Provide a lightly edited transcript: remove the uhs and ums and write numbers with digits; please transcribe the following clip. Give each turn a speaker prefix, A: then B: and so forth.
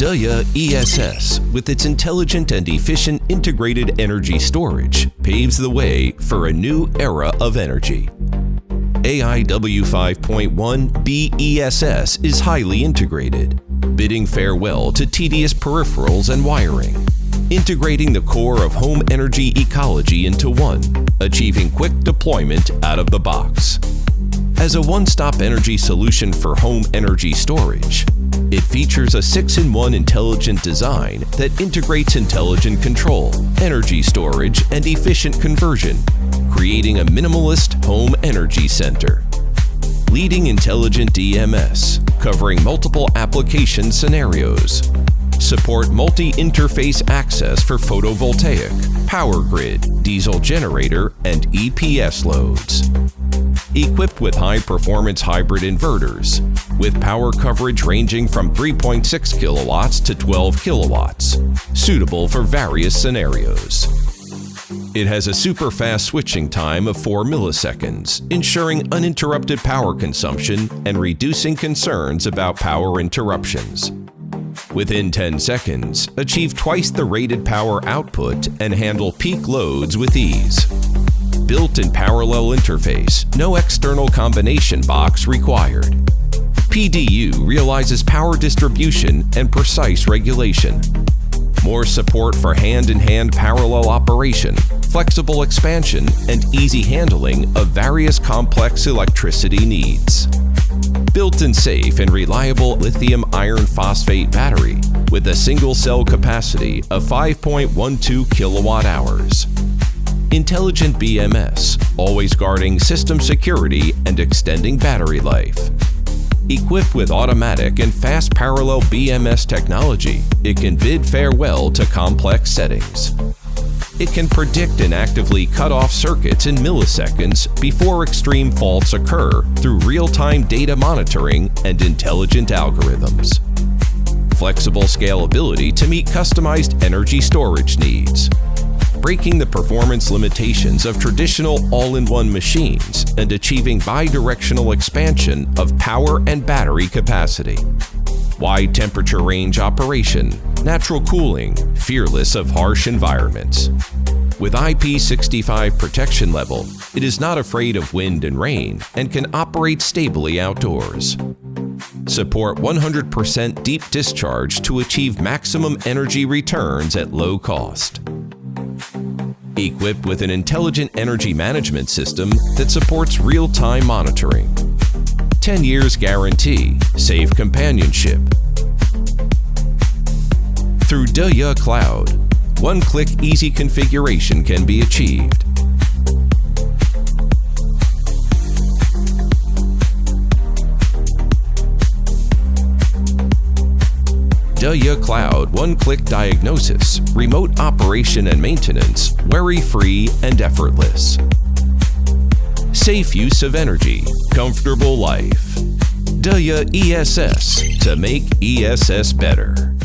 A: Deye ESS, with its intelligent and efficient integrated energy storage, paves the way for a new era of energy. AIW 5.1 BESS is highly integrated, bidding farewell to tedious peripherals and wiring, integrating the core of home energy ecology into one, achieving quick deployment out of the box. As a one-stop energy solution for home energy storage, it features a 6-in-1 intelligent design that integrates intelligent control, energy storage, and efficient conversion, creating a minimalist home energy center. Leading intelligent DMS, covering multiple application scenarios. Support multi-interface access for photovoltaic, power grid, diesel generator, and EPS loads. Equipped with high-performance hybrid inverters, with power coverage ranging from 3.6 kilowatts to 12 kilowatts, suitable for various scenarios. It has a super-fast switching time of 4 milliseconds, ensuring uninterrupted power consumption and reducing concerns about power interruptions. Within 10 seconds, achieve twice the rated power output and handle peak loads with ease. Built-in parallel interface, no external combination box required. PDU realizes power distribution and precise regulation. More support for hand-in-hand parallel operation, flexible expansion, and easy handling of various complex electricity needs. Built-in safe and reliable lithium iron phosphate battery with a single cell capacity of 5.12 kilowatt hours. Intelligent BMS, always guarding system security and extending battery life. Equipped with automatic and fast parallel BMS technology, it can bid farewell to complex settings. It can predict and actively cut off circuits in milliseconds before extreme faults occur through real-time data monitoring and intelligent algorithms. Flexible scalability to meet customized energy storage needs. Breaking the performance limitations of traditional all-in-one machines and achieving bidirectional expansion of power and battery capacity. Wide temperature range operation, natural cooling, fearless of harsh environments. With IP65 protection level, it is not afraid of wind and rain and can operate stably outdoors. Support 100% deep discharge to achieve maximum energy returns at low cost. Equipped with an intelligent energy management system that supports real-time monitoring. 10 years guarantee, safe companionship. Through Deye Cloud, one-click easy configuration can be achieved. Deye Cloud one-click diagnosis, remote operation and maintenance, worry-free and effortless. Safe use of energy, comfortable life. Deye ESS, to make ESS better.